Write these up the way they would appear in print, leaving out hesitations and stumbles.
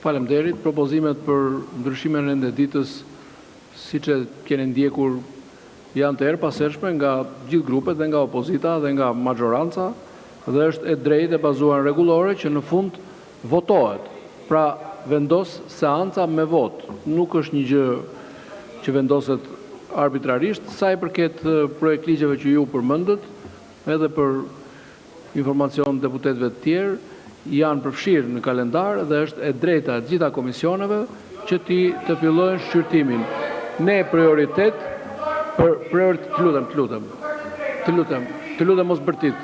Faleminderit. Propozimet për ndryshimin e renditës, siç e keni ndjekur, janë të erëpashershme nga gjithë grupet dhe nga opozita dhe nga majoranca, dhe është e drejtë e bazuar rregullore që në fund votohet. Pra vendos seanca me vot. Nuk është një gjë që vendoset arbitrarisht. Sa i përket projekt ligjeve që ju përmendët, edhe për informacion deputetëve të tjerë, janë përfshirë në kalendar dhe është e drejta e gjitha komisioneve që të fillojnë shqyrtimin. Ne prioritet për të lutem mos bërtit.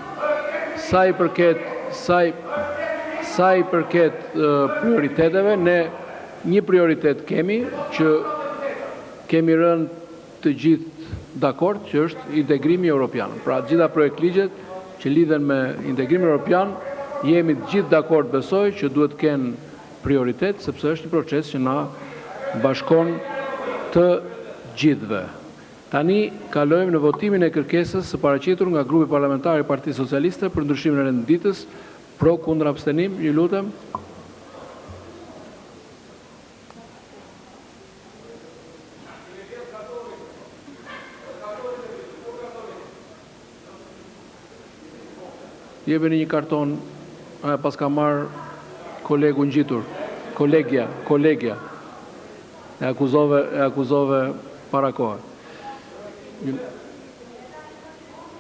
Sa i përket prioriteteve, ne një prioritet kemi që kemi rënë të gjithë dakord që është integrimi evropian. Pra gjitha projekt ligjet që lidhen me integrimin evropian, jemi të gjithë dakord, besoj, që duhet kenë prioritet, sepse është një proces që na bashkon të gjithëve. Tani kalojmë në votimin e kërkesës së paraqitur nga grupi parlamentar i Partisë Socialiste për ndryshimin e renditës. Pro, kundër, abstenim, ju lutem. Jepeni një karton, pas ka marrë kolegu ngjitur, kolegja, e akuzove para kohë.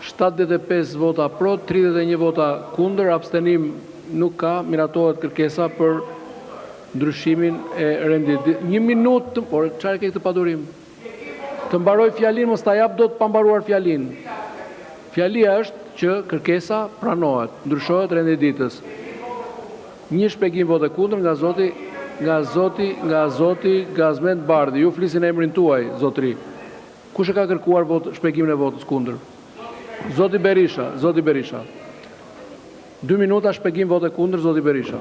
75 vota pro, 31 vota kundër, abstenim nuk ka, miratohet kërkesa për ndryshimin e renditës. Një minutë, por çfarë ke këtë padurim? Të mbaroj fjalin, mos ta jap dot pa mbaruar fjalin. Fjalia është që kërkesa pranohet, ndryshohet renditës. Një shpjegim vote kundër nga zoti Gazmend Bardhi. Ju flisin emrin tuaj, zotri. Kush e ka kërkuar shpjegimin e votës kundër? Zoti Berisha. 2 minuta shpjegim vote kundër, zoti Berisha.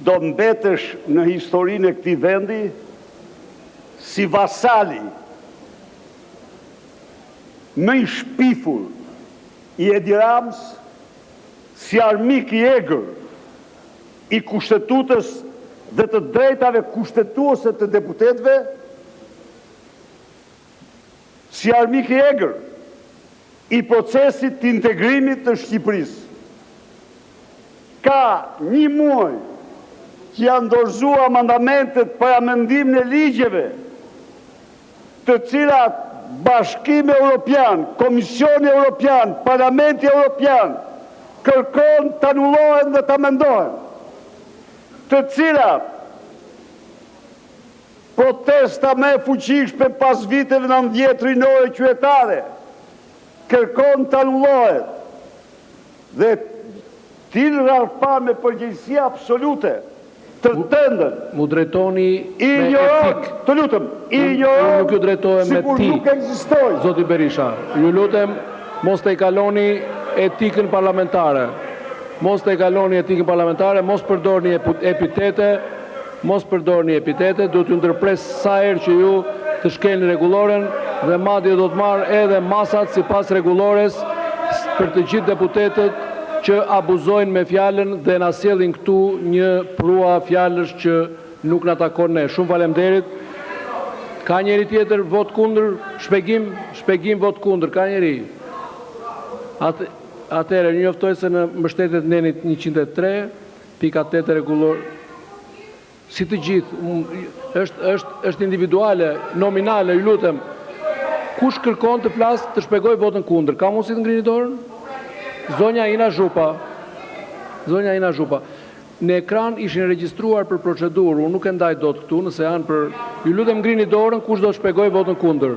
Do mbetesh në historinë e këtij vendi si vasali më i shpifur i Edi Ramës, si armik i egër i kushtetutës dhe të drejtave kushtetuese të deputetëve, si armik i egër i procesit të integrimit të Shqipërisë. Ka një muaj që janë dorëzuar amandamentet për amendimin e ligjeve, të cilat Bashkimi Evropian, Komisioni Evropian, Parlamenti Evropian kërkon të anullohen dhe të amendohen, të cilat protesta me fuqishme pas viteve 90 rinore qytetare kërkon të anullohet dhe tilë rarpa me përgjegjësi absolute të tëndën. Mu drejtoni me etik. Të lutem, nuk ju drejtohem me ti, nuk ekzistoj. Zoti Berisha. Ju lutem, mos të i kaloni etikën parlamentare. Mos përdorni epitete, do t'ju ndërpres sa herë që ju të shkelni rregulloren dhe madje do të marrë edhe masat sipas rregullores për të gjithë deputetët që abuzojnë me fjalën dhe na sjellin këtu një prua fjalësh që nuk na takon ne. Shumë faleminderit. Ka njëri tjetër vot kundër? Shpjegim vot kundër. Ka njëri? Atëherë, një njoftoj se në mbështetjet nenit 103, pika 8 rregullor. Si të gjithë, është individuale, nominale, ju lutem. Kush kërkon të flasë të shpjegoj votën kundër? Ka mundësi të ngrini dorën? Zonja Ina Zhupa. Në ekran ishin regjistruar për procedurë, unë nuk e ndaj dot këtu, nëse janë për... Ju lutem ngrini dorën, kush do të shpjegoj votën kundër?